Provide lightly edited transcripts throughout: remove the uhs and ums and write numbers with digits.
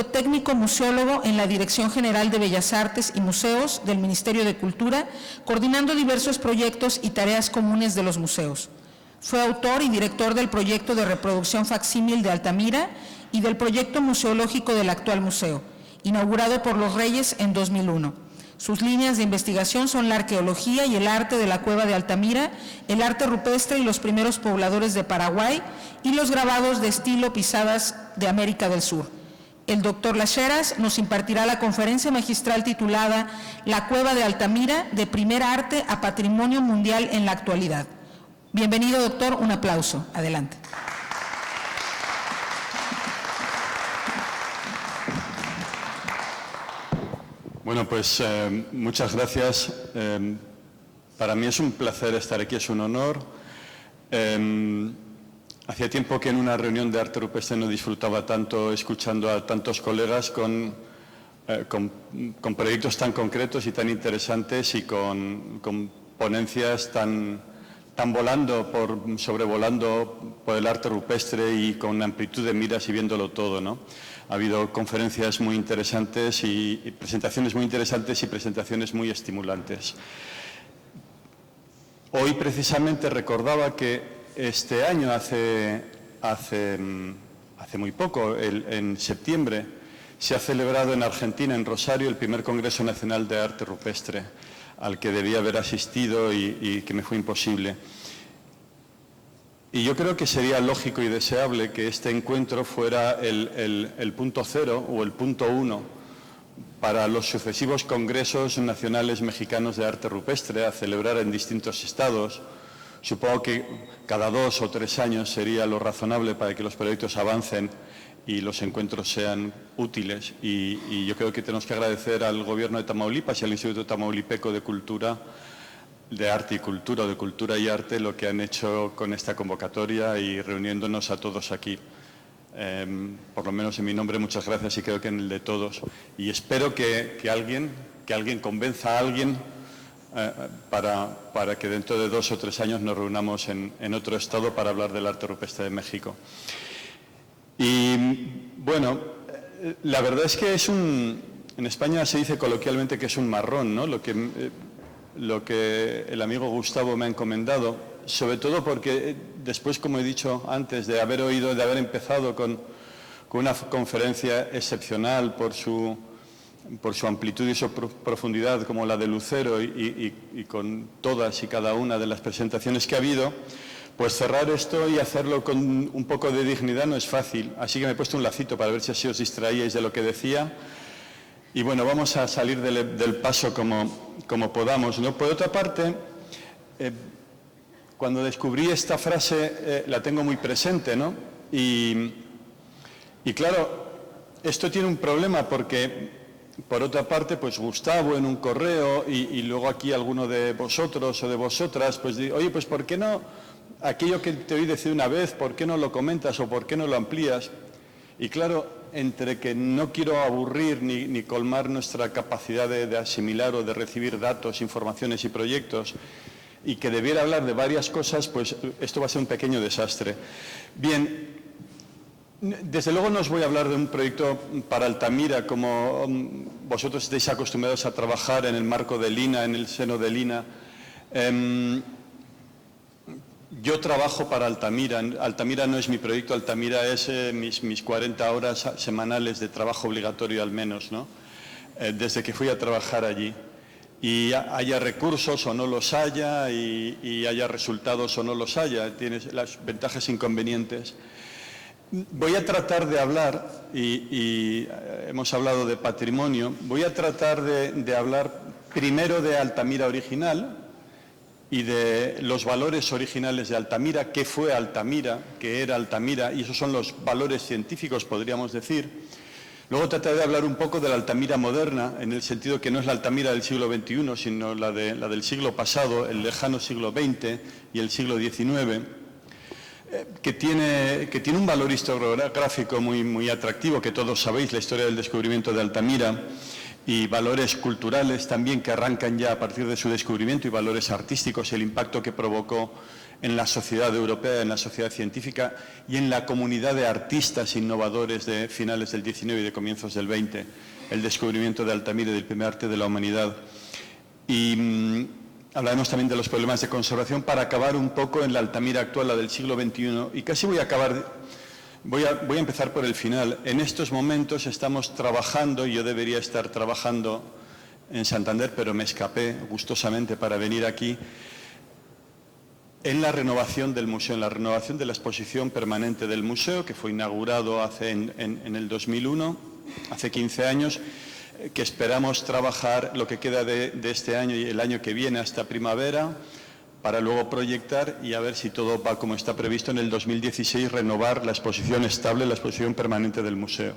técnico museólogo en la Dirección General de Bellas Artes y Museos del Ministerio de Cultura, coordinando diversos proyectos y tareas comunes de los museos. Fue autor y director del proyecto de reproducción facsímil de Altamira y del proyecto museológico del actual museo, inaugurado por los Reyes en 2001. Sus líneas de investigación son la arqueología y el arte de la cueva de Altamira, el arte rupestre y los primeros pobladores de Paraguay y los grabados de estilo pisadas de América del Sur. El doctor Lacheras nos impartirá la conferencia magistral titulada La Cueva de Altamira, de primer arte a patrimonio mundial en la actualidad. Bienvenido, doctor, un aplauso. Adelante. Bueno, pues muchas gracias. Para mí es un placer estar aquí, es un honor. Hacía tiempo que en una reunión de arte rupestre no disfrutaba tanto escuchando a tantos colegas con proyectos tan concretos y tan interesantes y con ponencias tan sobrevolando por el arte rupestre y con amplitud de miras y viéndolo todo, ¿no? Ha habido conferencias muy interesantes y presentaciones muy interesantes y presentaciones muy estimulantes. Hoy precisamente recordaba que este año, hace muy poco, en septiembre, se ha celebrado en Argentina, en Rosario, el primer Congreso Nacional de Arte Rupestre, al que debía haber asistido y que me fue imposible. Y yo creo que sería lógico y deseable que este encuentro fuera el punto cero o el punto uno para los sucesivos congresos nacionales mexicanos de arte rupestre a celebrar en distintos estados. Supongo que cada 2 o 3 años sería lo razonable para que los proyectos avancen y los encuentros sean útiles. Y yo creo que tenemos que agradecer al Gobierno de Tamaulipas y al Instituto Tamaulipeco de Cultura, de Arte y Cultura, o de Cultura y Arte, lo que han hecho con esta convocatoria y reuniéndonos a todos aquí. Por lo menos en mi nombre, muchas gracias y creo que en el de todos. Y espero que alguien convenza a alguien para que dentro de 2 o 3 años nos reunamos en otro estado para hablar del arte rupestre de México. Y bueno, la verdad es que en España se dice coloquialmente que es un marrón, ¿no? Lo que el amigo Gustavo me ha encomendado, sobre todo porque después, como he dicho antes, de haber empezado con una conferencia excepcional por su amplitud y su profundidad, como la de Lucero, y con todas y cada una de las presentaciones que ha habido, pues cerrar esto y hacerlo con un poco de dignidad no es fácil. Así que me he puesto un lacito para ver si así os distraíais de lo que decía. Y bueno, vamos a salir del paso como podamos, ¿no? Por otra parte, cuando descubrí esta frase la tengo muy presente, ¿no? Y claro, esto tiene un problema porque, por otra parte, pues Gustavo en un correo y luego aquí alguno de vosotros o de vosotras, pues dice, oye, pues ¿por qué no aquello que te oí decir una vez, por qué no lo comentas o por qué no lo amplías? Y claro, entre que no quiero aburrir ni colmar nuestra capacidad de asimilar o de recibir datos, informaciones y proyectos, y que debiera hablar de varias cosas, pues esto va a ser un pequeño desastre. Bien, desde luego no os voy a hablar de un proyecto para Altamira, como vosotros estáis acostumbrados a trabajar en el marco de Lina, en el seno de Lina. Yo trabajo para Altamira. Altamira no es mi proyecto, Altamira es mis 40 horas semanales de trabajo obligatorio al menos, ¿no? Desde que fui a trabajar allí. Y haya recursos o no los haya, y haya resultados o no los haya, tienes las ventajas e inconvenientes. Voy a tratar de hablar, y hemos hablado de patrimonio, voy a tratar de hablar primero de Altamira original y de los valores originales de Altamira, qué fue Altamira, qué era Altamira, y esos son los valores científicos, podríamos decir. Luego trataré de hablar un poco de la Altamira moderna, en el sentido que no es la Altamira del siglo XXI, sino la del siglo pasado, el lejano siglo XX y el siglo XIX. Que tiene un valor historiográfico muy atractivo, que todos sabéis, la historia del descubrimiento de Altamira, y valores culturales también que arrancan ya a partir de su descubrimiento y valores artísticos, el impacto que provocó en la sociedad europea, en la sociedad científica y en la comunidad de artistas innovadores de finales del XIX y de comienzos del XX, el descubrimiento de Altamira y del primer arte de la humanidad. Y hablaremos también de los problemas de conservación para acabar un poco en la Altamira actual, la del siglo XXI. Y casi voy a acabar, voy a empezar por el final. En estos momentos estamos trabajando, y yo debería estar trabajando en Santander, pero me escapé gustosamente para venir aquí, en la renovación del museo, en la renovación de la exposición permanente del museo, que fue inaugurado en el 2001, hace 15 años, que esperamos trabajar lo que queda de este año y el año que viene hasta primavera, para luego proyectar y a ver si todo va como está previsto en el 2016, renovar la exposición estable, la exposición permanente del museo.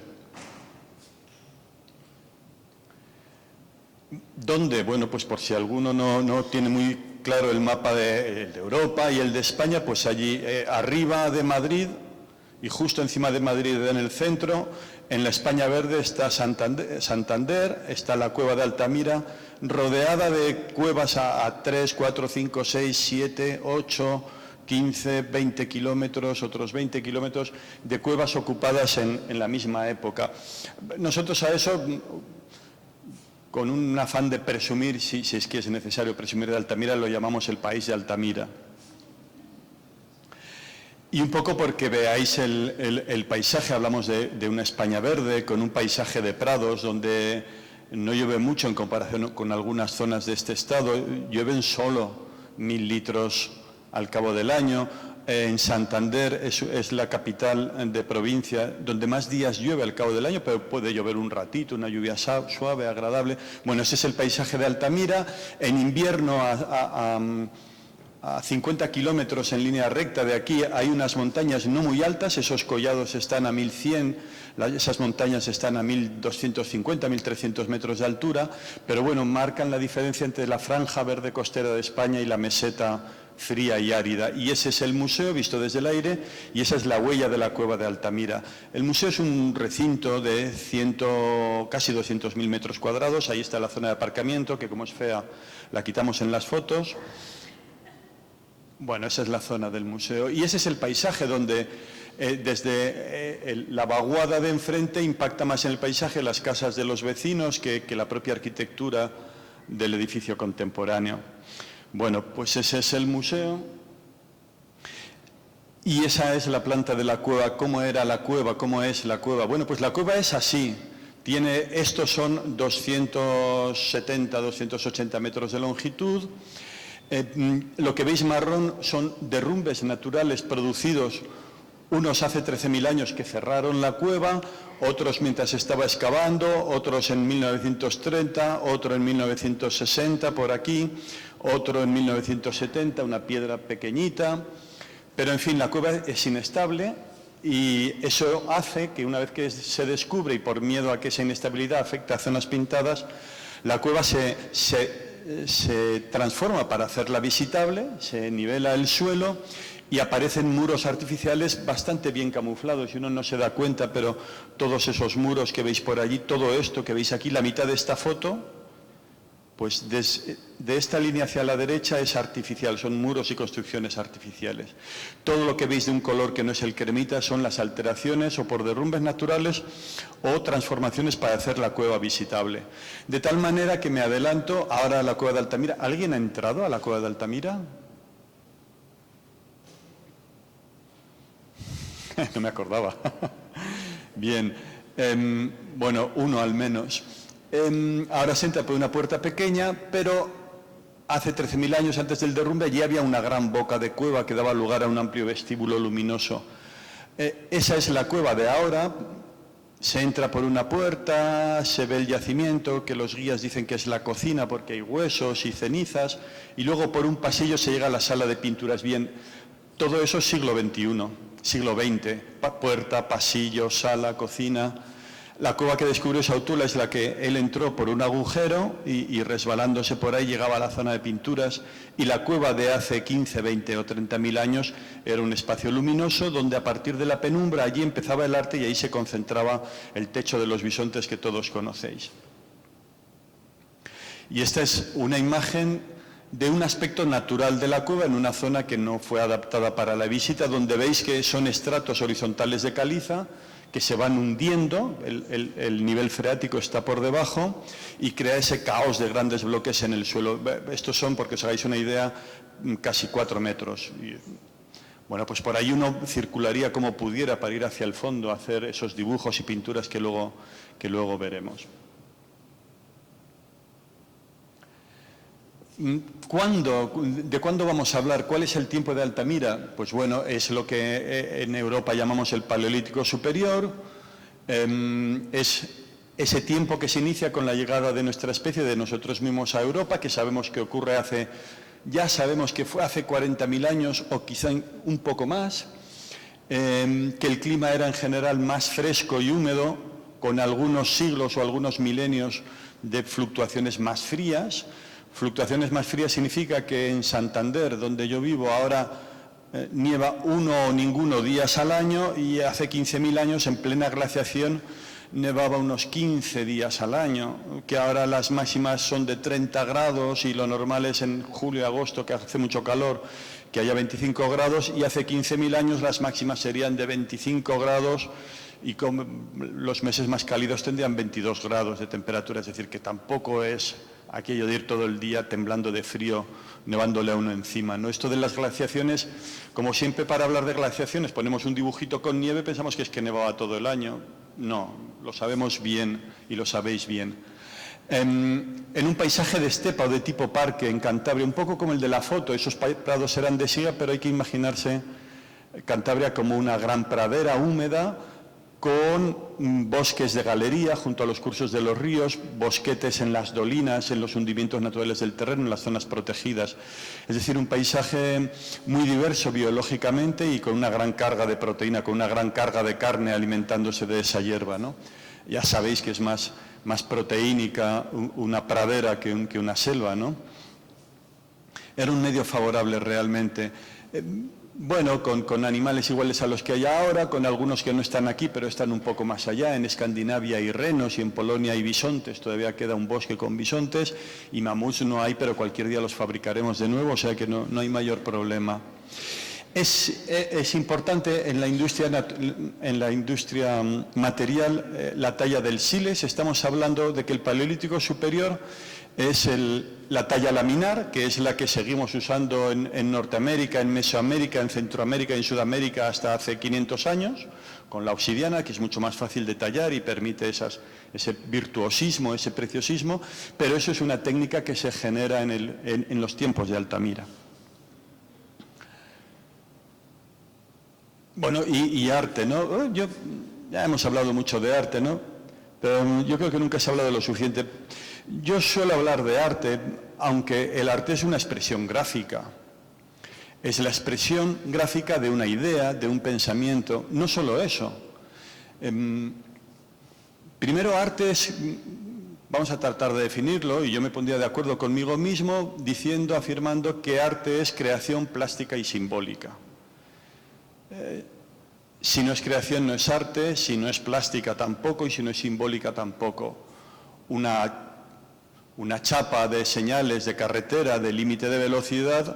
¿Dónde? Bueno, pues por si alguno no tiene muy claro el mapa de Europa y el de España, pues allí arriba de Madrid y justo encima de Madrid en el centro, en la España Verde está Santander, está la cueva de Altamira, rodeada de cuevas a 3, 4, 5, 6, 7, 8, 15, 20 kilómetros, otros 20 kilómetros de cuevas ocupadas en la misma época. Nosotros a eso, con un afán de presumir, si es que es necesario presumir de Altamira, lo llamamos el país de Altamira. Y un poco porque veáis el paisaje, hablamos de una España verde, con un paisaje de prados, donde no llueve mucho en comparación con algunas zonas de este estado, llueven solo 1000 litros al cabo del año. En Santander es la capital de provincia donde más días llueve al cabo del año, pero puede llover un ratito, una lluvia suave, agradable. Bueno, ese es el paisaje de Altamira. En invierno, a 50 kilómetros en línea recta de aquí, hay unas montañas no muy altas, esos collados están a 1100, esas montañas están a 1250, 1300 metros de altura, pero bueno, marcan la diferencia entre la franja verde costera de España y la meseta fría y árida. Y ese es el museo visto desde el aire y esa es la huella de la cueva de Altamira. El museo es un recinto de casi 200.000 metros cuadrados. Ahí está la zona de aparcamiento, que como es fea la quitamos en las fotos. Bueno, esa es la zona del museo y ese es el paisaje donde desde la vaguada de enfrente impacta más en el paisaje las casas de los vecinos que la propia arquitectura del edificio contemporáneo. Bueno, pues ese es el museo y esa es la planta de la cueva. ¿Cómo era la cueva? ¿Cómo es la cueva? Bueno, pues la cueva es así. Estos son 270, 280 metros de longitud. Lo que veis marrón son derrumbes naturales producidos, unos hace 13.000 años que cerraron la cueva, otros mientras estaba excavando, otros en 1930, otro en 1960 por aquí, otro en 1970, una piedra pequeñita, pero en fin, la cueva es inestable y eso hace que una vez que se descubre y por miedo a que esa inestabilidad afecte a zonas pintadas, la cueva se transforma para hacerla visitable, se nivela el suelo y aparecen muros artificiales bastante bien camuflados y uno no se da cuenta, pero todos esos muros que veis por allí, todo esto que veis aquí, la mitad de esta foto, pues de esta línea hacia la derecha es artificial, son muros y construcciones artificiales. Todo lo que veis de un color que no es el cremita son las alteraciones o por derrumbes naturales o transformaciones para hacer la cueva visitable. De tal manera que me adelanto ahora a la cueva de Altamira. ¿Alguien ha entrado a la cueva de Altamira? No me acordaba. Bien, bueno, uno al menos. Ahora se entra por una puerta pequeña, pero hace 13.000 años antes del derrumbe allí había una gran boca de cueva que daba lugar a un amplio vestíbulo luminoso. Esa es la cueva de ahora. Se entra por una puerta, se ve el yacimiento, que los guías dicen que es la cocina porque hay huesos y cenizas, y luego por un pasillo se llega a la sala de pinturas. Bien, todo eso es siglo XXI, siglo XX, puerta, pasillo, sala, cocina. La cueva que descubrió Sautula es la que él entró por un agujero y resbalándose por ahí llegaba a la zona de pinturas, y la cueva de hace 15, 20 o 30.000 años era un espacio luminoso donde a partir de la penumbra allí empezaba el arte y ahí se concentraba el techo de los bisontes que todos conocéis. Y esta es una imagen de un aspecto natural de la cueva en una zona que no fue adaptada para la visita, donde veis que son estratos horizontales de caliza que se van hundiendo, el nivel freático está por debajo y crea ese caos de grandes bloques en el suelo. Estos son, porque os hagáis una idea, casi 4 metros. Y, bueno, pues por ahí uno circularía como pudiera para ir hacia el fondo, hacer esos dibujos y pinturas que luego veremos. ¿De cuándo vamos a hablar? ¿Cuál es el tiempo de Altamira? Pues bueno, es lo que en Europa llamamos el Paleolítico Superior. Es ese tiempo que se inicia con la llegada de nuestra especie, de nosotros mismos a Europa, que sabemos que ocurre ya sabemos que fue hace 40.000 años o quizá un poco más, que el clima era en general más fresco y húmedo, con algunos siglos o algunos milenios de fluctuaciones más frías. Fluctuaciones más frías significa que en Santander, donde yo vivo, ahora nieva 1 o ninguno días al año, y hace 15.000 años, en plena glaciación, nevaba unos 15 días al año, que ahora las máximas son de 30 grados y lo normal es en julio y agosto, que hace mucho calor, que haya 25 grados, y hace 15.000 años las máximas serían de 25 grados y con los meses más cálidos tendrían 22 grados de temperatura, es decir, que tampoco es aquello de ir todo el día temblando de frío, nevándole a uno encima, ¿no? Esto de las glaciaciones, como siempre para hablar de glaciaciones ponemos un dibujito con nieve, pensamos que es que nevaba todo el año. No, lo sabemos bien y lo sabéis bien. En un paisaje de estepa o de tipo parque en Cantabria, un poco como el de la foto, esos prados eran de siega, pero hay que imaginarse Cantabria como una gran pradera húmeda, con bosques de galería junto a los cursos de los ríos, bosquetes en las dolinas, en los hundimientos naturales del terreno, en las zonas protegidas. Es decir, un paisaje muy diverso biológicamente y con una gran carga de proteína, con una gran carga de carne alimentándose de esa hierba, ¿no? Ya sabéis que es más proteínica una pradera que una selva, ¿no? Era un medio favorable realmente. Bueno, con animales iguales a los que hay ahora, con algunos que no están aquí, pero están un poco más allá. En Escandinavia hay renos y en Polonia hay bisontes. Todavía queda un bosque con bisontes y mamuts no hay, pero cualquier día los fabricaremos de nuevo, o sea que no hay mayor problema. Es importante en la industria material la talla del sílex. Estamos hablando de que el Paleolítico Superior es la talla laminar, que es la que seguimos usando en Norteamérica, en Mesoamérica, en Centroamérica y en Sudamérica hasta hace 500 años, con la obsidiana, que es mucho más fácil de tallar y permite ese virtuosismo, ese preciosismo, pero eso es una técnica que se genera en los tiempos de Altamira. Bueno, y arte, ¿no? Ya hemos hablado mucho de arte, ¿no? Pero yo creo que nunca se ha hablado de lo suficiente. Yo suelo hablar de arte, aunque el arte es una expresión gráfica. Es la expresión gráfica de una idea, de un pensamiento. No solo eso. Primero, arte es... Vamos a tratar de definirlo, y yo me pondría de acuerdo conmigo mismo afirmando que arte es creación plástica y simbólica. Si no es creación no es arte, si no es plástica tampoco y si no es simbólica tampoco. Una chapa de señales de carretera de límite de velocidad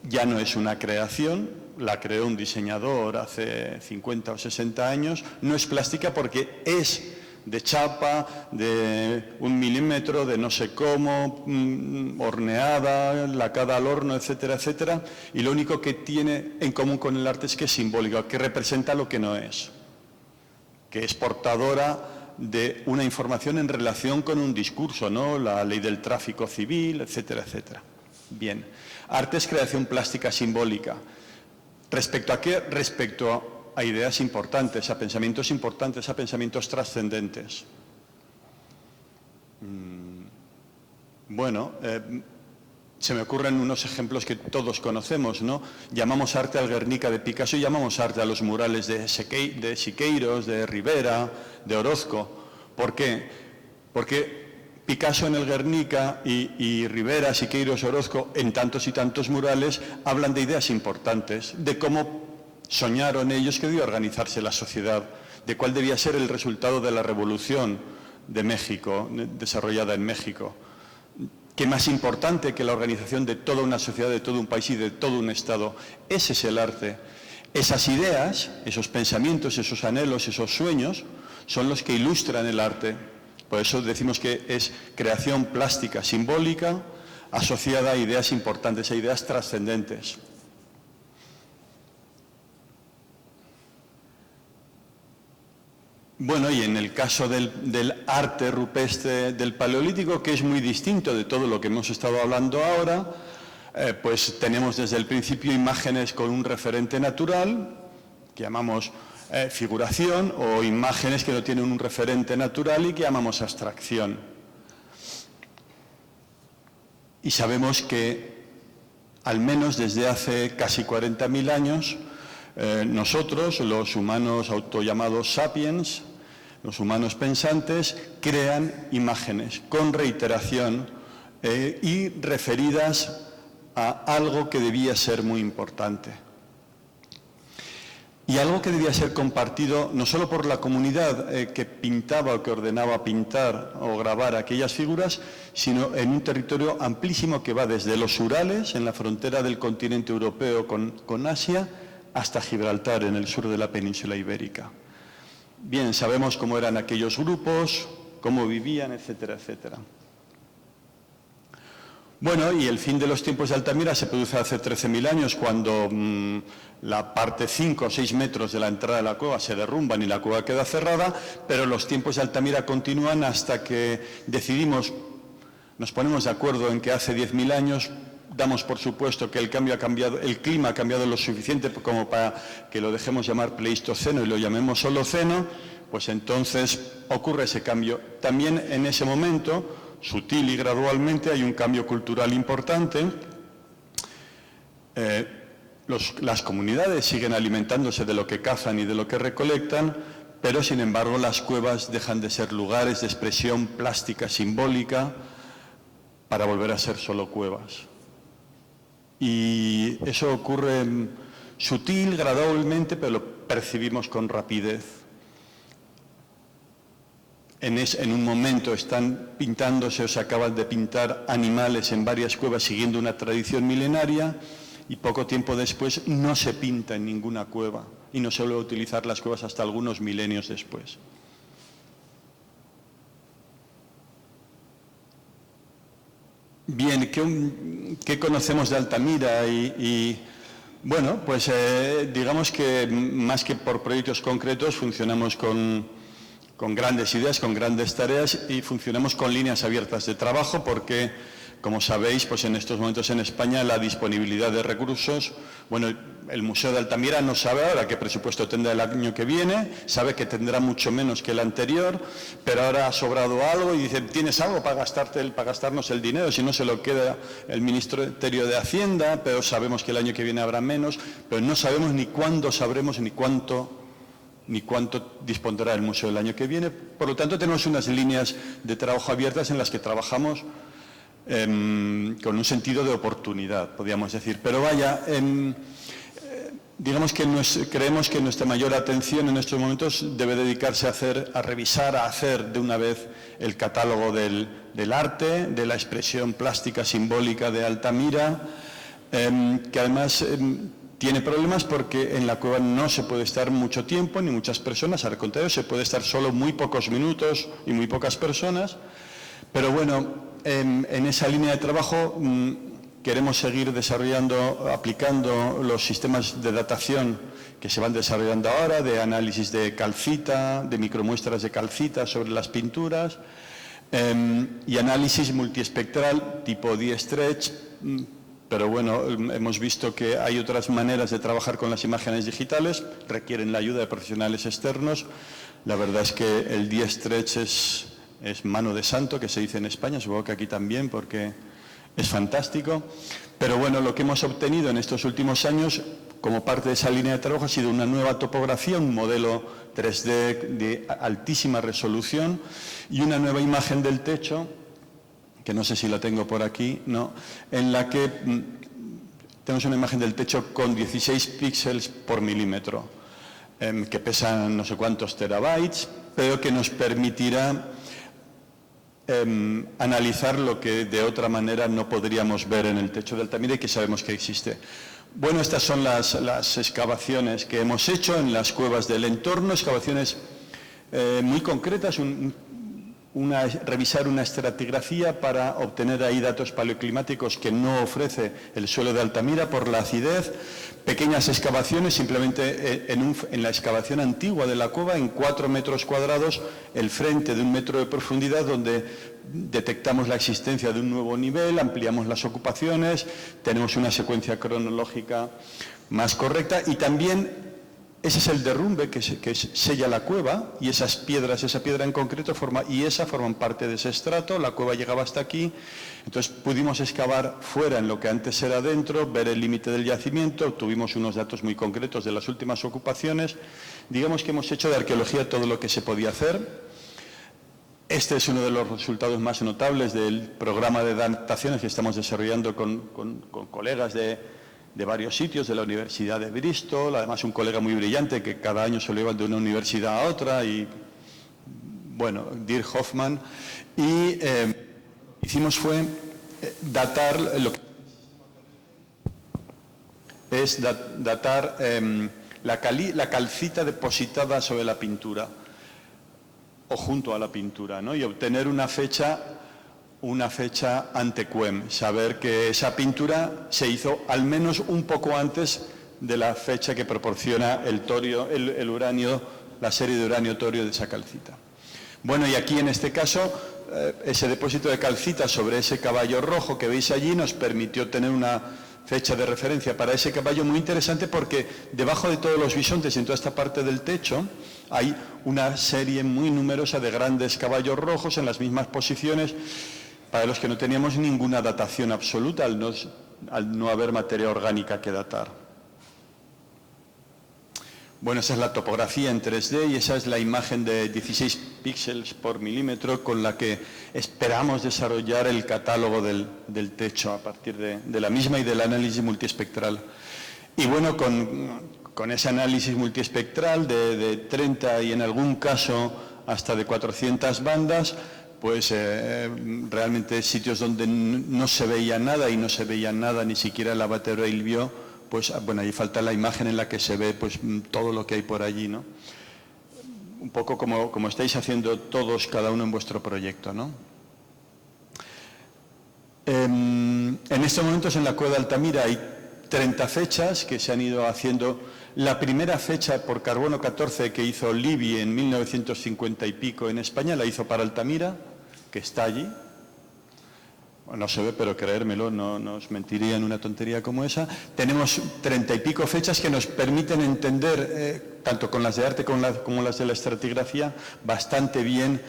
ya no es una creación, la creó un diseñador hace 50 o 60 años, no es plástica porque es de chapa, de 1 milímetro, de no sé cómo, horneada, lacada al horno, etcétera, etcétera, y lo único que tiene en común con el arte es que es simbólico, que representa lo que no es, que es portadora de una información en relación con un discurso, ¿no? La ley del tráfico civil, etcétera, etcétera. Bien, arte es creación plástica simbólica. ¿Respecto a qué? Respecto a ideas importantes, a pensamientos trascendentes. Bueno, se me ocurren unos ejemplos que todos conocemos, ¿no? Llamamos arte al Guernica de Picasso y llamamos arte a los murales de Siqueiros, de Rivera, de Orozco. ¿Por qué? Porque Picasso en el Guernica y Rivera, Siqueiros, Orozco, en tantos y tantos murales, hablan de ideas importantes, de cómo soñaron ellos que debía organizarse la sociedad, de cuál debía ser el resultado de la revolución de México, desarrollada en México. ¿Qué más importante que la organización de toda una sociedad, de todo un país y de todo un Estado? Ese es el arte. Esas ideas, esos pensamientos, esos anhelos, esos sueños, son los que ilustran el arte. Por eso decimos que es creación plástica simbólica asociada a ideas importantes, a ideas trascendentes. Bueno, y en el caso del arte rupestre del Paleolítico, que es muy distinto de todo lo que hemos estado hablando ahora, pues tenemos desde el principio imágenes con un referente natural, que llamamos figuración, o imágenes que no tienen un referente natural y que llamamos abstracción. Y sabemos que, al menos desde hace casi 40.000 años, nosotros, los humanos autollamados sapiens, los humanos pensantes, crean imágenes con reiteración y referidas a algo que debía ser muy importante. Y algo que debía ser compartido no solo por la comunidad que pintaba o que ordenaba pintar o grabar aquellas figuras, sino en un territorio amplísimo que va desde los Urales, en la frontera del continente europeo con Asia, hasta Gibraltar, en el sur de la península ibérica. Bien, sabemos cómo eran aquellos grupos, cómo vivían, etcétera, etcétera. Bueno, y el fin de los tiempos de Altamira se produce hace 13.000 años, cuando la parte 5 o 6 metros de la entrada de la cueva se derrumban y la cueva queda cerrada, pero los tiempos de Altamira continúan hasta que decidimos, nos ponemos de acuerdo en que hace 10.000 años damos por supuesto que el clima ha cambiado lo suficiente como para que lo dejemos llamar Pleistoceno y lo llamemos Holoceno, pues entonces ocurre ese cambio. También en ese momento, sutil y gradualmente, hay un cambio cultural importante. Las comunidades siguen alimentándose de lo que cazan y de lo que recolectan, pero sin embargo las cuevas dejan de ser lugares de expresión plástica simbólica para volver a ser solo cuevas. Y eso ocurre sutil, gradualmente, pero lo percibimos con rapidez. En un momento están pintándose o se acaban de pintar animales en varias cuevas siguiendo una tradición milenaria y poco tiempo después no se pinta en ninguna cueva y no se vuelve a utilizar las cuevas hasta algunos milenios después. Bien, ¿qué conocemos de Altamira? Bueno, pues digamos que más que por proyectos concretos funcionamos con grandes ideas, con grandes tareas y funcionamos con líneas abiertas de trabajo porque, como sabéis, pues en estos momentos en España la disponibilidad de recursos, bueno, el Museo de Altamira no sabe ahora qué presupuesto tendrá el año que viene, sabe que tendrá mucho menos que el anterior, pero ahora ha sobrado algo y dice, ¿tienes algo para gastarnos el dinero? Si no se lo queda el Ministerio de Hacienda, pero sabemos que el año que viene habrá menos, pero no sabemos ni cuándo sabremos ni cuánto dispondrá el museo el año que viene. Por lo tanto, tenemos unas líneas de trabajo abiertas en las que trabajamos con un sentido de oportunidad, podríamos decir. Pero vaya, digamos que creemos que nuestra mayor atención en estos momentos debe dedicarse a revisar, a hacer de una vez el catálogo del arte, de la expresión plástica simbólica de Altamira, que además tiene problemas porque en la cueva no se puede estar mucho tiempo ni muchas personas, al contrario, se puede estar solo muy pocos minutos y muy pocas personas. Pero bueno, en esa línea de trabajo queremos seguir aplicando los sistemas de datación que se van desarrollando ahora, de análisis de calcita, de micromuestras de calcita sobre las pinturas y análisis multiespectral tipo D-Stretch. Pero bueno, hemos visto que hay otras maneras de trabajar con las imágenes digitales, requieren la ayuda de profesionales externos. La verdad es que el D-Stretch es mano de santo, que se dice en España, supongo que aquí también, porque es fantástico. Pero bueno, lo que hemos obtenido en estos últimos años, como parte de esa línea de trabajo, ha sido una nueva topografía, un modelo 3D de altísima resolución y una nueva imagen del techo, que no sé si la tengo por aquí, ¿no?, en la que tenemos una imagen del techo con 16 píxeles por milímetro, que pesan no sé cuántos terabytes, pero que nos permitirá analizar lo que de otra manera no podríamos ver en el techo de Altamira y que sabemos que existe. Bueno, estas son las excavaciones que hemos hecho en las cuevas del entorno, excavaciones muy concretas, revisar una estratigrafía para obtener ahí datos paleoclimáticos que no ofrece el suelo de Altamira por la acidez, pequeñas excavaciones simplemente en la excavación antigua de la cueva en 4 metros cuadrados, el frente de 1 metro de profundidad donde detectamos la existencia de un nuevo nivel, ampliamos las ocupaciones, tenemos una secuencia cronológica más correcta y también ese es el derrumbe que sella la cueva y esas piedras, esa piedra en concreto forman parte de ese estrato, la cueva llegaba hasta aquí, entonces pudimos excavar fuera en lo que antes era dentro, ver el límite del yacimiento, tuvimos unos datos muy concretos de las últimas ocupaciones, digamos que hemos hecho de arqueología todo lo que se podía hacer. Este es uno de los resultados más notables del programa de dataciones que estamos desarrollando con colegas de varios sitios, de la Universidad de Bristol, además un colega muy brillante que cada año se lo lleva de una universidad a otra, y bueno, Dirk Hoffman, y hicimos fue datar lo que es datar la calcita depositada sobre la pintura o junto a la pintura, ¿no? Y obtener una fecha antequem, saber que esa pintura se hizo al menos un poco antes de la fecha que proporciona el uranio, la serie de uranio-torio de esa calcita. Bueno, y aquí en este caso, ese depósito de calcita sobre ese caballo rojo que veis allí nos permitió tener una fecha de referencia para ese caballo muy interesante porque debajo de todos los bisontes en toda esta parte del techo hay una serie muy numerosa de grandes caballos rojos en las mismas posiciones para los que no teníamos ninguna datación absoluta al no haber materia orgánica que datar. Bueno, esa es la topografía en 3D y esa es la imagen de 16 píxeles por milímetro con la que esperamos desarrollar el catálogo del techo a partir de la misma y del análisis multiespectral. Y bueno, con ese análisis multiespectral de 30 y en algún caso hasta de 400 bandas, pues realmente sitios donde no se veía nada y no se veía nada, ni siquiera el Avatar-Rail vio, pues bueno, ahí falta la imagen en la que se ve pues todo lo que hay por allí, ¿no? Un poco como estáis haciendo todos, cada uno en vuestro proyecto, ¿no? En estos momentos en la cueva de Altamira hay 30 fechas que se han ido haciendo. La primera fecha por carbono 14 que hizo Libby en 1950 y pico en España, la hizo para Altamira, que está allí. No se ve, pero creérmelo, no os mentiría en una tontería como esa. Tenemos 30 y pico fechas que nos permiten entender, tanto con las de arte como las de la estratigrafía, bastante bien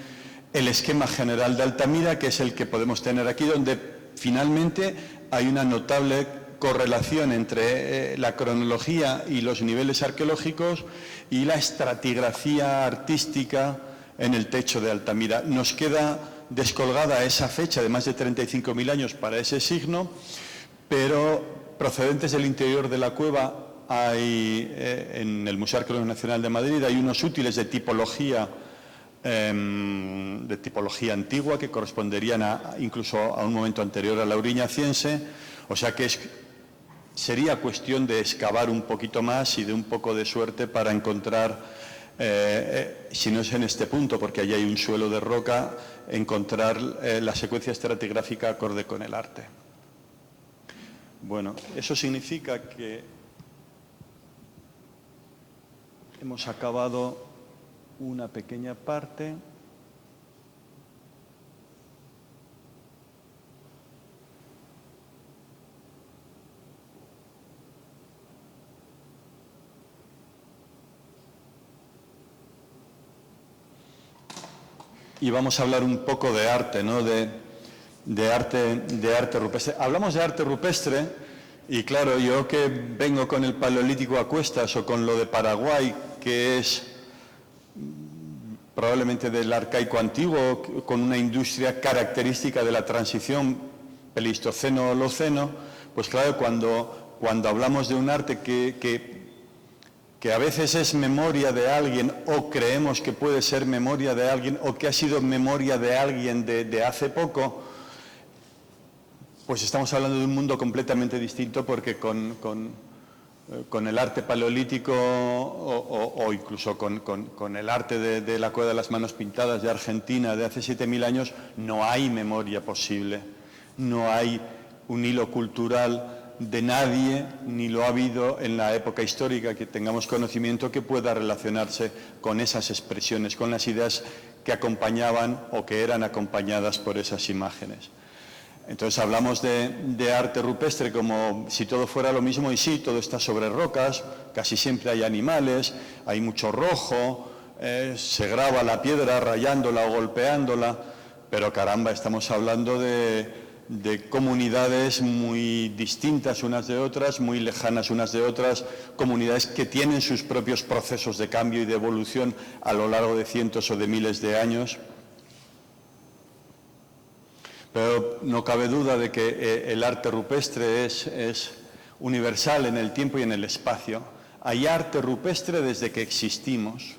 el esquema general de Altamira, que es el que podemos tener aquí, donde finalmente hay una notable correlación entre la cronología y los niveles arqueológicos y la estratigrafía artística en el techo de Altamira. Nos queda descolgada esa fecha de más de 35.000 años para ese signo, pero procedentes del interior de la cueva hay, en el Museo Arqueológico Nacional de Madrid, hay unos útiles de tipología antigua que corresponderían incluso a un momento anterior a la Auriñaciense, o sea que sería cuestión de excavar un poquito más y de un poco de suerte para encontrar, si no es en este punto, porque allí hay un suelo de roca, encontrar la secuencia estratigráfica acorde con el arte. Bueno, eso significa que hemos acabado una pequeña parte. Y vamos a hablar un poco de arte, ¿no? De arte rupestre. Hablamos de arte rupestre y claro, yo que vengo con el Paleolítico a cuestas o con lo de Paraguay, que es probablemente del arcaico antiguo, con una industria característica de la transición Pleistoceno-Holoceno, pues claro, cuando hablamos de un arte que que a veces es memoria de alguien o creemos que puede ser memoria de alguien o que ha sido memoria de alguien de hace poco, pues estamos hablando de un mundo completamente distinto, porque con el arte paleolítico o incluso con el arte de la Cueva de las Manos Pintadas de Argentina de hace 7.000 años, no hay memoria posible, no hay un hilo cultural de nadie, ni lo ha habido en la época histórica que tengamos conocimiento, que pueda relacionarse con esas expresiones, con las ideas que acompañaban o que eran acompañadas por esas imágenes. Entonces hablamos de arte rupestre como si todo fuera lo mismo, y sí, todo está sobre rocas, casi siempre hay animales, hay mucho rojo, se graba la piedra rayándola o golpeándola, pero caramba, estamos hablando de comunidades muy distintas unas de otras, muy lejanas unas de otras, comunidades que tienen sus propios procesos de cambio y de evolución a lo largo de cientos o de miles de años. Pero no cabe duda de que el arte rupestre es universal en el tiempo y en el espacio. Hay arte rupestre desde que existimos.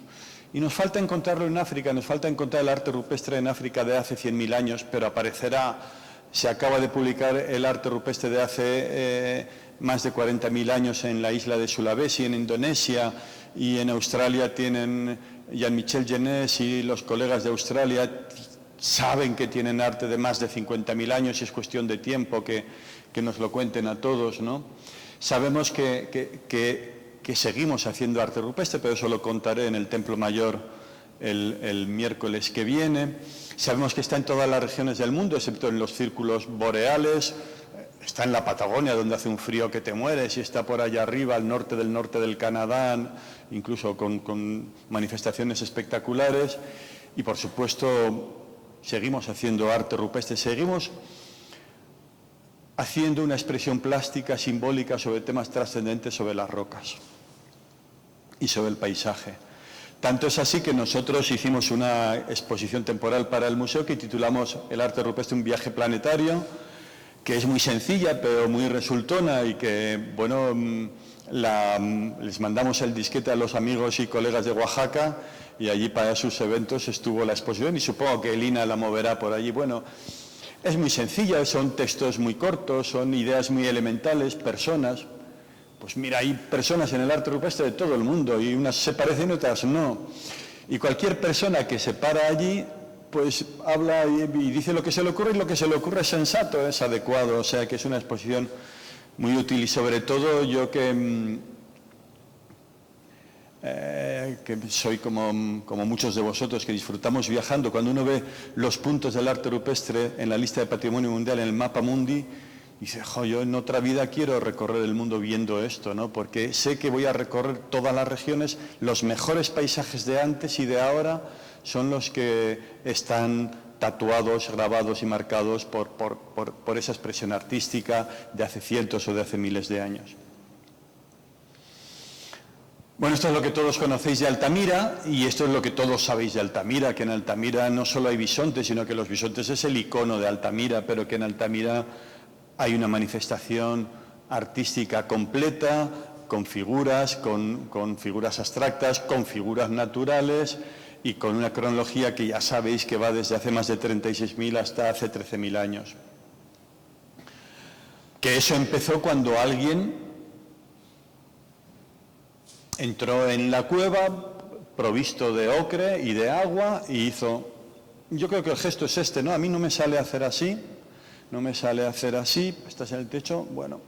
Y nos falta encontrarlo en África, nos falta encontrar el arte rupestre en África de hace 100.000 años, pero aparecerá. Se acaba de publicar el arte rupestre de hace más de 40.000 años en la isla de Sulawesi, en Indonesia, y en Australia tienen Jean-Michel Genès y los colegas de Australia saben que tienen arte de más de 50.000 años, y es cuestión de tiempo que nos lo cuenten a todos, ¿no? Sabemos que seguimos haciendo arte rupestre, pero eso lo contaré en el Templo Mayor el miércoles que viene. Sabemos que está en todas las regiones del mundo, excepto en los círculos boreales. Está en la Patagonia, donde hace un frío que te mueres, y está por allá arriba, al norte del Canadá, incluso con manifestaciones espectaculares. Y, por supuesto, seguimos haciendo arte rupestre, seguimos haciendo una expresión plástica, simbólica, sobre temas trascendentes, sobre las rocas y sobre el paisaje. Tanto es así que nosotros hicimos una exposición temporal para el museo que titulamos El arte rupestre, un viaje planetario, que es muy sencilla pero muy resultona, y que, bueno, les mandamos el disquete a los amigos y colegas de Oaxaca, y allí para sus eventos estuvo la exposición, y supongo que Elina la moverá por allí. Bueno, es muy sencilla, son textos muy cortos, son ideas muy elementales, personas. Pues mira, hay personas en el arte rupestre de todo el mundo, y unas se parecen y otras no. Y cualquier persona que se para allí, pues habla y dice lo que se le ocurre, y lo que se le ocurre es sensato, es adecuado. O sea que es una exposición muy útil, y sobre todo yo que soy como muchos de vosotros, que disfrutamos viajando. Cuando uno ve los puntos del arte rupestre en la lista de Patrimonio Mundial, en el Mapa Mundi, dice, jo, yo en otra vida quiero recorrer el mundo viendo esto, ¿no? Porque sé que voy a recorrer todas las regiones, los mejores paisajes de antes y de ahora son los que están tatuados, grabados y marcados por esa expresión artística de hace cientos o de hace miles de años. Bueno, esto es lo que todos conocéis de Altamira, y esto es lo que todos sabéis de Altamira, que en Altamira no solo hay bisontes, sino que los bisontes es el icono de Altamira, pero que en Altamira hay una manifestación artística completa, con figuras abstractas, con figuras naturales, y con una cronología que ya sabéis que va desde hace más de 36.000 hasta hace 13.000 años. Que eso empezó cuando alguien entró en la cueva provisto de ocre y de agua y hizo... Yo creo que el gesto es este, ¿no? A mí no me sale hacer así, estás en el techo, bueno.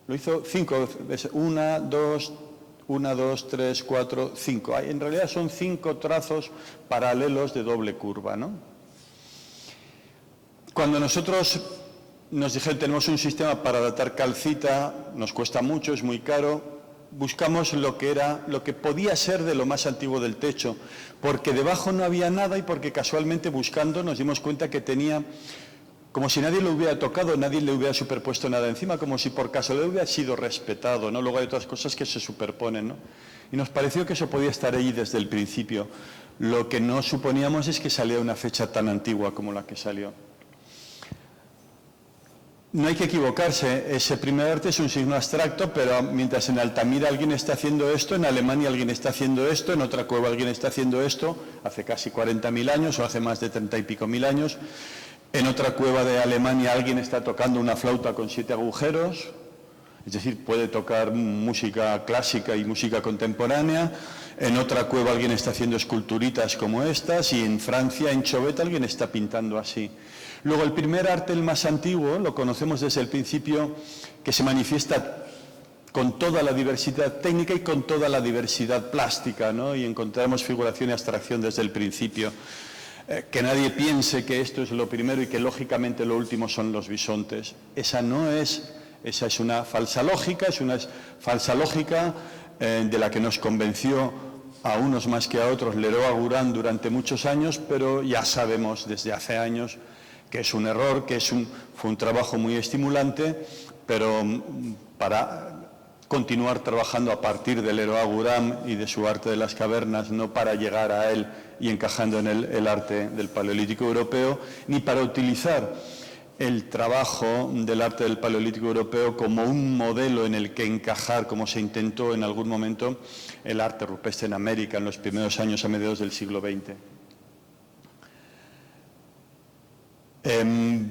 Lo hizo 5 veces, 1, 2, 3, 4, 5. En realidad son 5 trazos paralelos de doble curva, ¿no? Cuando nosotros nos dijeron tenemos un sistema para datar calcita, nos cuesta mucho, es muy caro, buscamos lo que podía ser de lo más antiguo del techo, porque debajo no había nada, y porque casualmente buscando nos dimos cuenta que tenía, como si nadie lo hubiera tocado, nadie le hubiera superpuesto nada encima, como si por casualidad hubiera sido respetado, ¿no? Luego hay otras cosas que se superponen, ¿no? Y nos pareció que eso podía estar ahí desde el principio. Lo que no suponíamos es que salía una fecha tan antigua como la que salió. no hay que equivocarse, ese primer arte es un signo abstracto, pero mientras en Altamira alguien está haciendo esto, en Alemania alguien está haciendo esto, en otra cueva alguien está haciendo esto, hace casi 40.000 años o hace más de 30 y pico mil años, en otra cueva de Alemania alguien está tocando una flauta con 7 agujeros, es decir, puede tocar música clásica y música contemporánea, en otra cueva alguien está haciendo esculturitas como estas, y en Francia, en Chauvet, alguien está pintando así. Luego, el primer arte, el más antiguo, lo conocemos desde el principio, que se manifiesta con toda la diversidad técnica y con toda la diversidad plástica, ¿no? Y encontramos figuración y abstracción desde el principio. Que nadie piense que esto es lo primero y que lógicamente lo último son los bisontes. Esa es una falsa lógica, de la que nos convenció a unos más que a otros Leroy Agurán durante muchos años, pero ya sabemos desde hace años que es un error, fue un trabajo muy estimulante, pero para continuar trabajando a partir de Leroy Agurán y de su arte de las cavernas, no para llegar a él y encajando en el arte del Paleolítico europeo, ni para utilizar el trabajo del arte del Paleolítico europeo como un modelo en el que encajar, como se intentó en algún momento, el arte rupestre en América en los primeros años a mediados del siglo XX.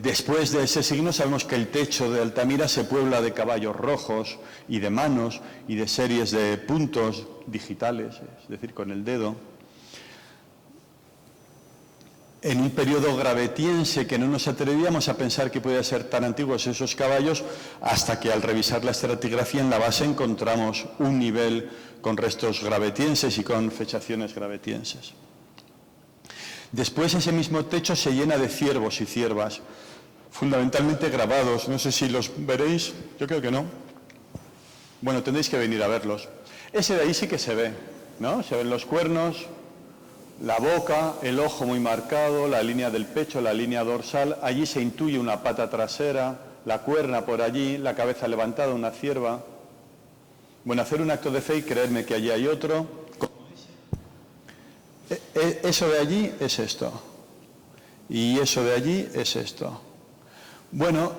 Después de ese signo sabemos que el techo de Altamira se puebla de caballos rojos y de manos y de series de puntos digitales, es decir, con el dedo. En un periodo gravetiense que no nos atrevíamos a pensar que podían ser tan antiguos esos caballos, hasta que al revisar la estratigrafía en la base encontramos un nivel con restos gravetienses y con fechaciones gravetienses. Después ese mismo techo se llena de ciervos y ciervas, fundamentalmente grabados. No sé si los veréis, yo creo que no. Bueno, tendréis que venir a verlos. Ese de ahí sí que se ve, ¿no? Se ven los cuernos, la boca, el ojo muy marcado, la línea del pecho, la línea dorsal. Allí se intuye una pata trasera, la cuerna por allí, la cabeza levantada, una cierva. Bueno, hacer un acto de fe y creerme que allí hay otro. Eso de allí es esto. Y eso de allí es esto. Bueno,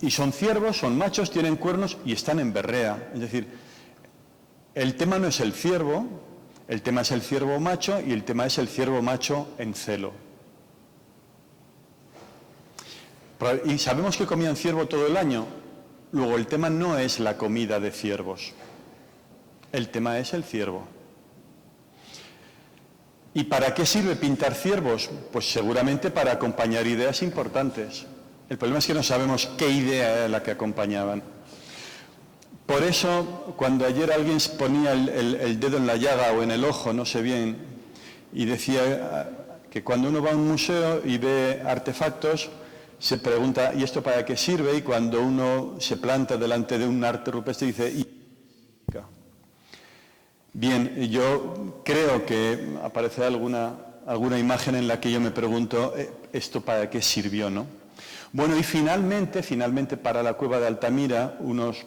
y son ciervos, son machos, tienen cuernos y están en berrea. Es decir, el tema no es el ciervo, el tema es el ciervo macho y el tema es el ciervo macho en celo. Y sabemos que comían ciervo todo el año. Luego, el tema no es la comida de ciervos. El tema es el ciervo. ¿Y para qué sirve pintar ciervos? Pues seguramente para acompañar ideas importantes. El problema es que no sabemos qué idea era la que acompañaban. Por eso, cuando ayer alguien ponía el dedo en la llaga o en el ojo, no sé bien, y decía que cuando uno va a un museo y ve artefactos, se pregunta, ¿y esto para qué sirve? Y cuando uno se planta delante de un arte rupestre, dice, ¿y qué? Bien, yo creo que aparecerá alguna imagen en la que yo me pregunto, ¿esto para qué sirvió, no? Bueno, y finalmente para la cueva de Altamira, unos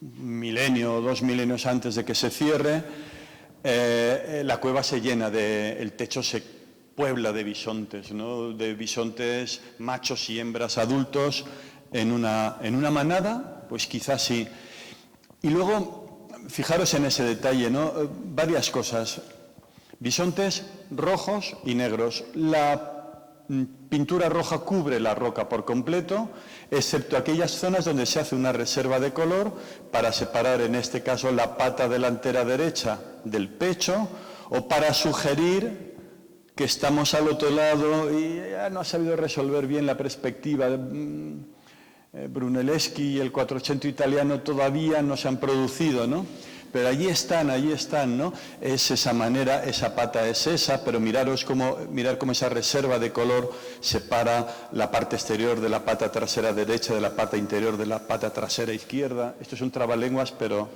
milenio o 2 milenios antes de que se cierre, la cueva se llena el techo se puebla de bisontes, ¿no? De bisontes machos y hembras adultos en una manada, pues quizás sí. Y luego, fijaros en ese detalle, ¿no? Varias cosas. Bisontes rojos y negros. La pintura roja cubre la roca por completo, excepto aquellas zonas donde se hace una reserva de color para separar, en este caso, la pata delantera derecha del pecho, o para sugerir que estamos al otro lado y ya no ha sabido resolver bien la perspectiva. Brunelleschi y el Quattrocento italiano todavía no se han producido, ¿no? Pero allí están, ¿no? Es esa manera, esa pata es esa, pero mirar cómo esa reserva de color separa la parte exterior de la pata trasera derecha de la pata interior de la pata trasera izquierda. Esto es un trabalenguas, pero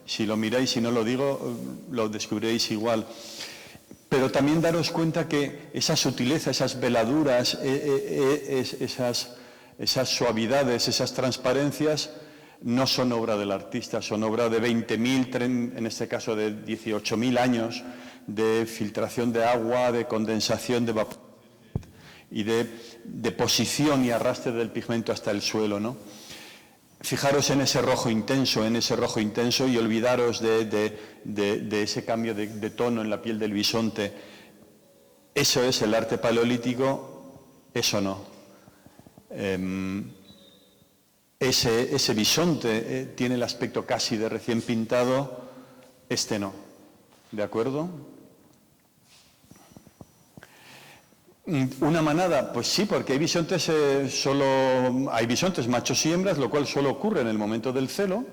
si lo miráis, si no lo digo, lo descubriréis igual. Pero también daros cuenta que esa sutileza, esas veladuras, esas suavidades, esas transparencias, no son obra del artista, son obra de 20.000, en este caso de 18.000 años de filtración de agua, de condensación, de vapor. de posición y arrastre del pigmento hasta el suelo, ¿no? Fijaros en ese rojo intenso, y olvidaros de ese cambio de tono en la piel del bisonte. Eso es el arte paleolítico, eso no. Ese bisonte tiene el aspecto casi de recién pintado, este no. ¿De acuerdo? ¿Una manada? Pues sí, porque hay bisontes hay bisontes machos y hembras, lo cual solo ocurre en el momento del celo.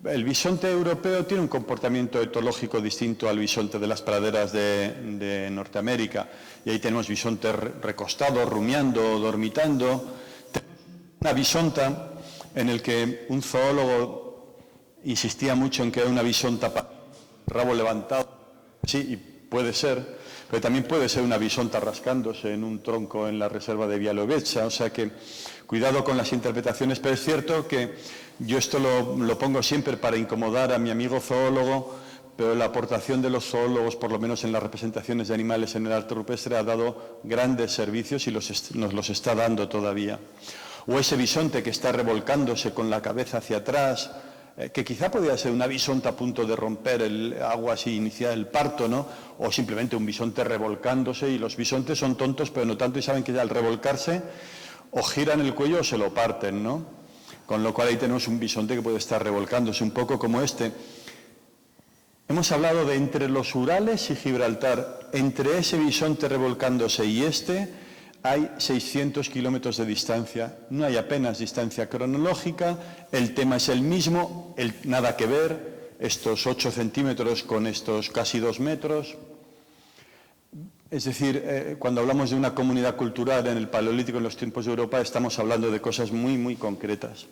El bisonte europeo tiene un comportamiento etológico distinto al bisonte de las praderas de Norteamérica. Y ahí tenemos bisontes recostados, rumiando, dormitando. Tenemos una bisonta en el que un zoólogo insistía mucho en que era una bisonta rabo levantado. Sí, y puede ser. Pero también puede ser una bisonta rascándose en un tronco en la reserva de Białowieża, o sea que cuidado con las interpretaciones, pero es cierto que yo esto lo pongo siempre para incomodar a mi amigo zoólogo, pero la aportación de los zoólogos, por lo menos en las representaciones de animales en el arte rupestre, ha dado grandes servicios y nos los está dando todavía. O ese bisonte que está revolcándose con la cabeza hacia atrás, que quizá podría ser una bisonta a punto de romper el agua así, iniciar el parto, ¿no? O simplemente un bisonte revolcándose, y los bisontes son tontos, pero no tanto, y saben que ya al revolcarse o giran el cuello o se lo parten, ¿no? Con lo cual ahí tenemos un bisonte que puede estar revolcándose un poco como este. Hemos hablado de entre los Urales y Gibraltar. Entre ese bisonte revolcándose y este hay 600 kilómetros de distancia, no hay apenas distancia cronológica, el tema es el mismo, nada que ver, estos 8 centímetros con estos casi 2 metros. Es decir, cuando hablamos de una comunidad cultural en el Paleolítico en los tiempos de Europa, estamos hablando de cosas muy, muy concretas.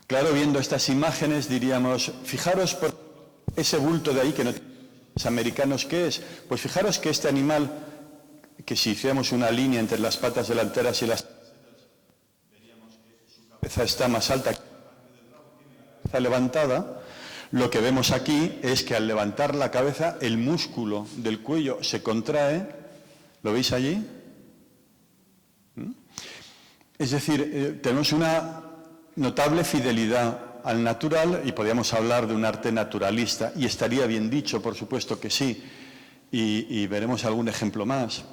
Claro, viendo estas imágenes diríamos, fijaros por ese bulto de ahí que no americanos, ¿qué es? Pues fijaros que este animal, que si hiciéramos una línea entre las patas delanteras y las veríamos que su cabeza está más alta que la cabeza levantada. Lo que vemos aquí es que al levantar la cabeza el músculo del cuello se contrae. ¿Lo veis allí? Es decir, tenemos una notable fidelidad al natural, y podríamos hablar de un arte naturalista, y estaría bien dicho, por supuesto que sí, y veremos algún ejemplo más.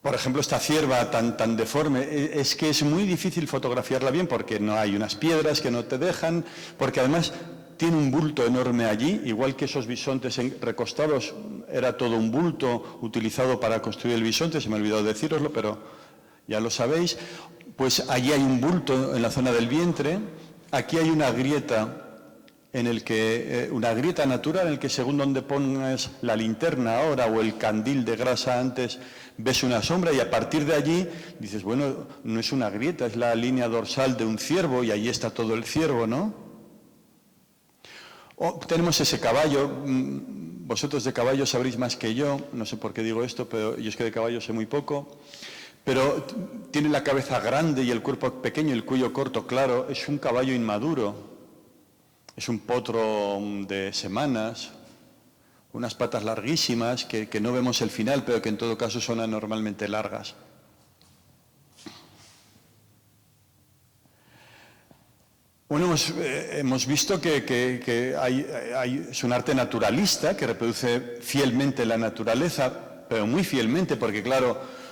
Por ejemplo, esta cierva tan deforme, es que es muy difícil fotografiarla bien porque no hay unas piedras que no te dejan, porque además tiene un bulto enorme allí, igual que esos bisontes recostados, era todo un bulto utilizado para construir el bisonte, se me ha olvidado decíroslo, pero ya lo sabéis. Pues allí hay un bulto en la zona del vientre, aquí hay una grieta una grieta natural en el que según donde pongas la linterna ahora o el candil de grasa antes, ves una sombra, y a partir de allí dices, bueno, no es una grieta, es la línea dorsal de un ciervo, y allí está todo el ciervo, ¿no? Tenemos ese caballo, vosotros de caballo sabréis más que yo, no sé por qué digo esto, pero yo es que de caballo sé muy poco. Pero tiene la cabeza grande y el cuerpo pequeño, el cuello corto, claro, es un caballo inmaduro, es un potro de semanas, unas patas larguísimas que no vemos el final, pero que en todo caso son anormalmente largas. Bueno, hemos visto que es un arte naturalista que reproduce fielmente la naturaleza, pero muy fielmente, porque claro,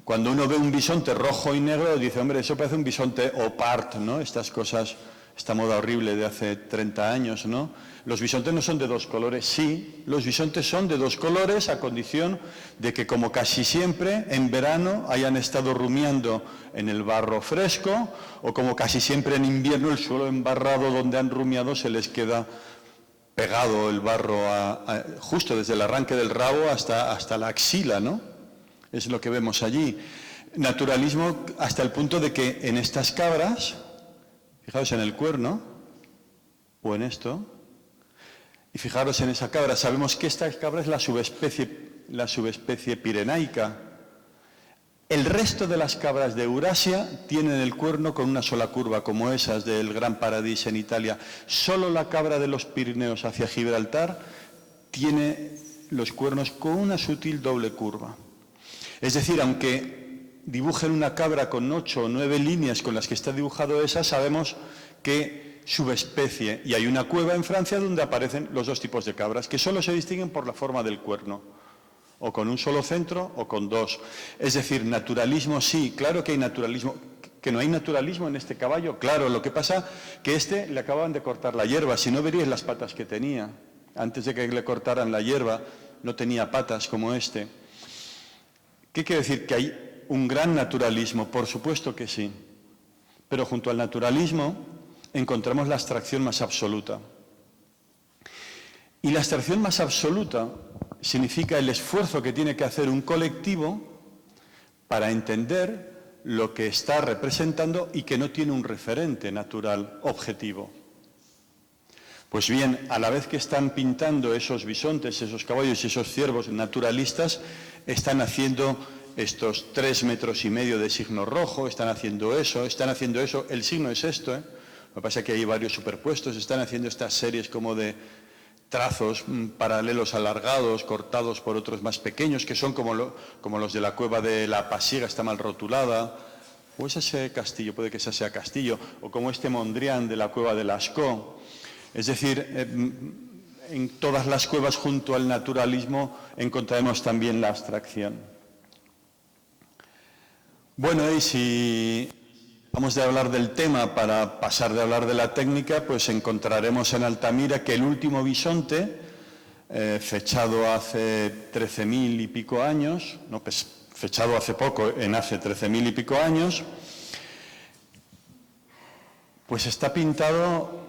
cuando uno ve un bisonte rojo y negro, dice, hombre, eso parece un bisonte opart, ¿no? Estas cosas, esta moda horrible de hace 30 años, ¿no? Los bisontes no son de dos colores, sí, los bisontes son de dos colores a condición de que, como casi siempre, en verano hayan estado rumiando en el barro fresco, o como casi siempre en invierno el suelo embarrado donde han rumiado se les queda pegado el barro justo desde el arranque del rabo hasta la axila, ¿no? Es lo que vemos allí. Naturalismo hasta el punto de que en estas cabras, fijaos en el cuerno, o en esto, y fijaros en esa cabra, sabemos que esta cabra es la subespecie pirenaica. El resto de las cabras de Eurasia tienen el cuerno con una sola curva, como esas del Gran Paradís en Italia. Solo la cabra de los Pirineos hacia Gibraltar tiene los cuernos con una sutil doble curva. Es decir, aunque dibujen una cabra con 8 o 9 líneas con las que está dibujado esa, sabemos que subespecie. Y hay una cueva en Francia donde aparecen los dos tipos de cabras, que solo se distinguen por la forma del cuerno, o con un solo centro o con dos. Es decir, naturalismo sí, claro que hay naturalismo. ¿Que no hay naturalismo en este caballo? Claro, lo que pasa que le acababan de cortar la hierba, si no veríais las patas que tenía. Antes de que le cortaran la hierba, no tenía patas como este. ¿Qué quiere decir? ¿Que hay un gran naturalismo? Por supuesto que sí. Pero junto al naturalismo encontramos la abstracción más absoluta. Y la abstracción más absoluta significa el esfuerzo que tiene que hacer un colectivo para entender lo que está representando y que no tiene un referente natural objetivo. Pues bien, a la vez que están pintando esos bisontes, esos caballos y esos ciervos naturalistas, están haciendo estos 3,5 metros de signo rojo, están haciendo eso, el signo es esto, Lo que pasa es que hay varios superpuestos, están haciendo estas series como de trazos paralelos alargados, cortados por otros más pequeños, que son como los de la cueva de la Pasiega, está mal rotulada, o ese castillo, puede que ese sea castillo, o como este Mondrian de la cueva de Lascaux. Es decir, en todas las cuevas junto al naturalismo encontraremos también la abstracción. Bueno, y si vamos a hablar del tema para pasar de hablar de la técnica, pues encontraremos en Altamira que el último bisonte, fechado hace 13.000 y pico años, no, pues fechado hace poco, en hace 13.000 y pico años, pues está pintado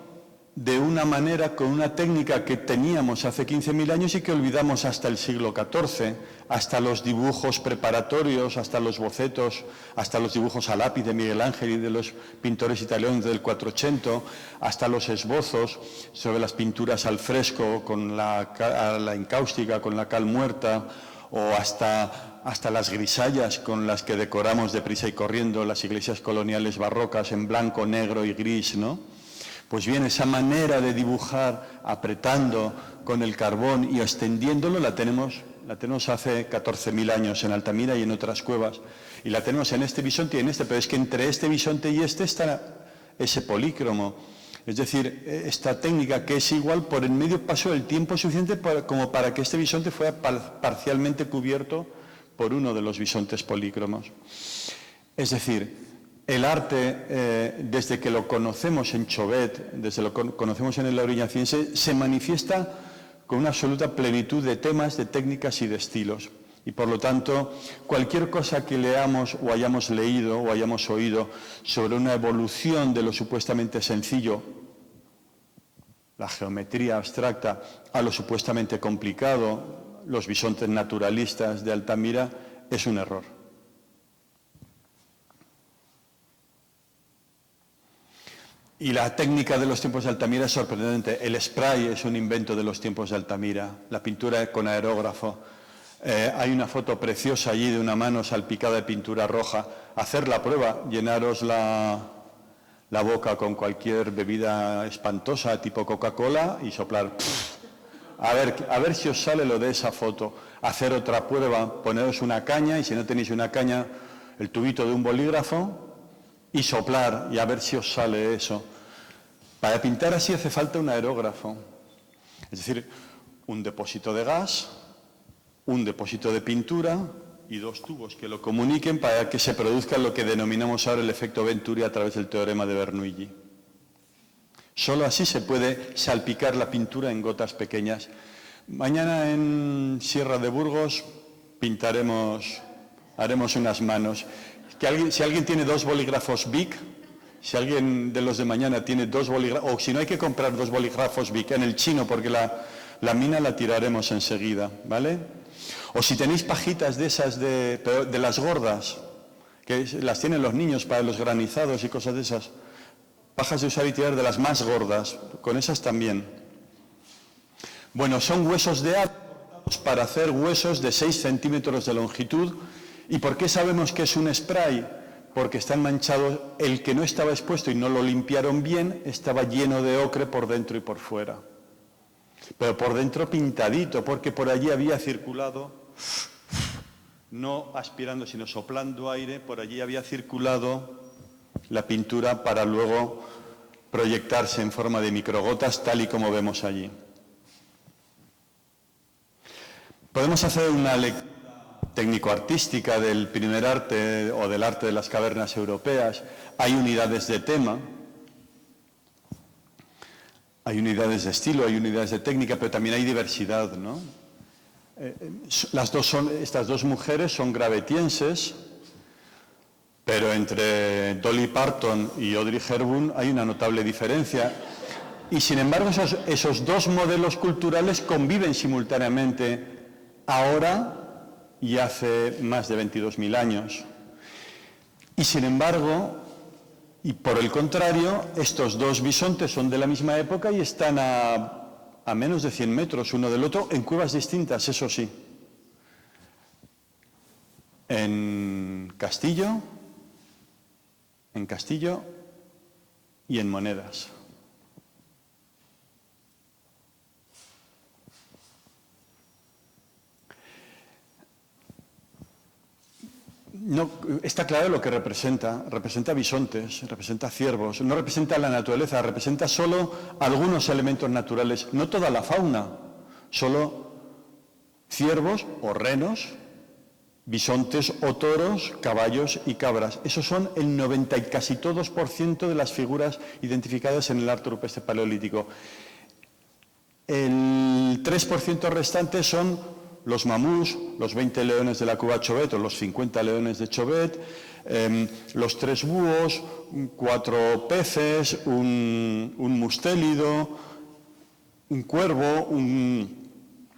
de una manera, con una técnica que teníamos hace 15.000 años y que olvidamos hasta el siglo XIV, hasta los dibujos preparatorios, hasta los bocetos, hasta los dibujos a lápiz de Miguel Ángel y de los pintores italianos del 480, hasta los esbozos sobre las pinturas al fresco, con la encáustica, con la cal muerta, o hasta las grisallas con las que decoramos deprisa y corriendo las iglesias coloniales barrocas en blanco, negro y gris, ¿no? Pues bien, esa manera de dibujar apretando con el carbón y extendiéndolo la tenemos hace 14.000 años en Altamira y en otras cuevas. Y la tenemos en este bisonte y en este, pero es que entre este bisonte y este está ese polícromo. Es decir, esta técnica que es igual, por en medio pasó el tiempo suficiente como para que este bisonte fuera parcialmente cubierto por uno de los bisontes polícromos. Es decir, el arte, desde que lo conocemos en Chauvet, desde lo conocemos en el Auriñaciense, se manifiesta con una absoluta plenitud de temas, de técnicas y de estilos. Y por lo tanto, cualquier cosa que leamos o hayamos leído o hayamos oído sobre una evolución de lo supuestamente sencillo, la geometría abstracta, a lo supuestamente complicado, los bisontes naturalistas de Altamira, es un error. Y la técnica de los tiempos de Altamira es sorprendente. El spray es un invento de los tiempos de Altamira, la pintura con aerógrafo. Hay una foto preciosa allí de una mano salpicada de pintura roja. Hacer la prueba, llenaros la boca con cualquier bebida espantosa tipo Coca-Cola y soplar. A ver si os sale lo de esa foto. Hacer otra prueba, poneros una caña y si no tenéis una caña, el tubito de un bolígrafo y soplar y a ver si os sale eso. Para pintar así hace falta un aerógrafo, es decir, un depósito de gas, un depósito de pintura y dos tubos que lo comuniquen para que se produzca lo que denominamos ahora el efecto Venturi a través del teorema de Bernoulli. Solo así se puede salpicar la pintura en gotas pequeñas. Mañana en Sierra de Burgos haremos unas manos. Si alguien tiene 2 bolígrafos Bic, si alguien de los de mañana tiene 2 bolígrafos, o si no hay que comprar 2 bolígrafos Bic en el chino, porque la mina la tiraremos enseguida, ¿vale? O si tenéis pajitas de esas de las gordas, que las tienen los niños para los granizados y cosas de esas, pajas de usar y tirar de las más gordas, con esas también. Bueno, son huesos de ave para hacer huesos de 6 centímetros de longitud. ¿Y por qué sabemos que es un spray? Porque están manchados, el que no estaba expuesto y no lo limpiaron bien, estaba lleno de ocre por dentro y por fuera. pero por dentro pintadito, porque por allí había circulado, no aspirando sino soplando aire, por allí había circulado la pintura para luego proyectarse en forma de microgotas, tal y como vemos allí. Podemos hacer una lectura técnico-artística del primer arte o del arte de las cavernas europeas. Hay unidades de tema, hay unidades de estilo, hay unidades de técnica, pero también hay diversidad, ¿no? Estas dos mujeres son gravetienses, pero entre Dolly Parton y Audrey Hepburn hay una notable diferencia. Y sin embargo, esos dos modelos culturales conviven simultáneamente ahora y hace más de 22.000 años. Y sin embargo, y por el contrario, estos dos bisontes son de la misma época y están a menos de 100 metros uno del otro, en cuevas distintas, eso sí. En Castillo y en Monedas. No, está claro lo que representa. Representa bisontes, representa ciervos, no representa la naturaleza, representa solo algunos elementos naturales, no toda la fauna, solo ciervos o renos, bisontes o toros, caballos y cabras. Esos son el 90 y casi todos % de las figuras identificadas en el arte rupestre paleolítico. El 3% restante son los mamús, los 20 leones de la cueva Chauvet o los 50 leones de Chauvet, los 3 búhos, 4 peces, un mustélido, un cuervo, un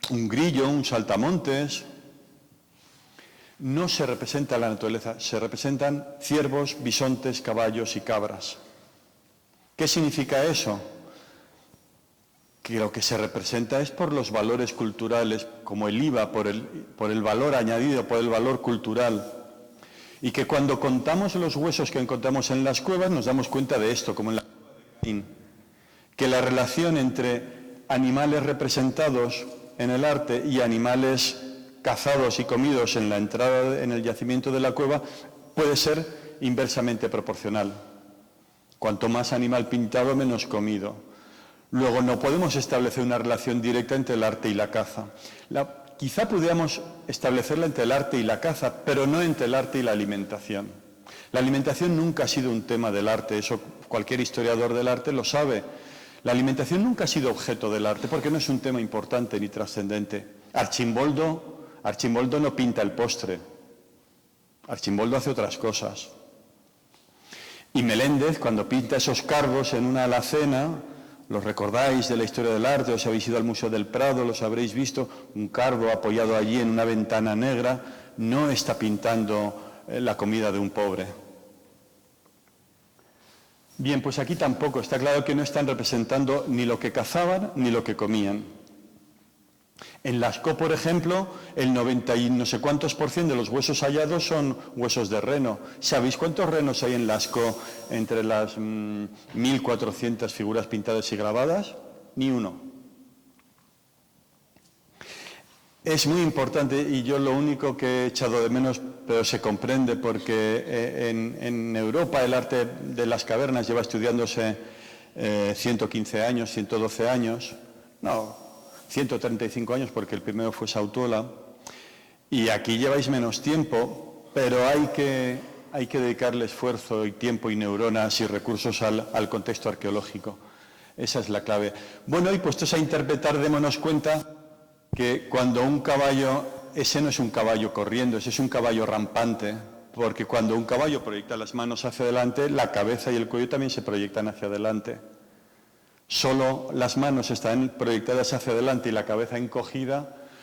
grillo, un saltamontes. No se representa la naturaleza, se representan ciervos, bisontes, caballos y cabras. ¿Qué significa eso? Que lo que se representa es por los valores culturales, como el IVA, por el valor añadido, por el valor cultural. Y que cuando contamos los huesos que encontramos en las cuevas nos damos cuenta de esto, como en la cueva de Caín, que la relación entre animales representados en el arte y animales cazados y comidos en la entrada, en el yacimiento de la cueva, puede ser inversamente proporcional. Cuanto más animal pintado, menos comido. Luego, no podemos establecer una relación directa entre el arte y la caza. Quizá pudiéramos establecerla entre el arte y la caza, pero no entre el arte y la alimentación. La alimentación nunca ha sido un tema del arte, eso cualquier historiador del arte lo sabe. La alimentación nunca ha sido objeto del arte, porque no es un tema importante ni trascendente. Archimboldo no pinta el postre. Archimboldo hace otras cosas. Y Meléndez, cuando pinta esos cardos en una alacena, los recordáis de la historia del arte, os habéis ido al Museo del Prado, los habréis visto, un cardo apoyado allí en una ventana negra, no está pintando la comida de un pobre. Bien, pues aquí tampoco, está claro que no están representando ni lo que cazaban ni lo que comían. En Lascaux, por ejemplo, el 90 y no sé cuántos % de los huesos hallados son huesos de reno. ¿Sabéis cuántos renos hay en Lascaux entre las 1.400 figuras pintadas y grabadas? Ni uno. Es muy importante, y yo lo único que he echado de menos, pero se comprende, porque en Europa el arte de las cavernas lleva estudiándose 115 años, 112 años, no, 135 años, porque el primero fue Sautola, y aquí lleváis menos tiempo, pero hay que dedicarle esfuerzo y tiempo y neuronas y recursos al contexto arqueológico. Esa es la clave. Bueno, y puestos a interpretar, démonos cuenta que cuando un caballo, ese no es un caballo corriendo, ese es un caballo rampante, porque cuando un caballo proyecta las manos hacia adelante, la cabeza y el cuello también se proyectan hacia adelante. Solo las manos están proyectadas hacia adelante y la cabeza encogida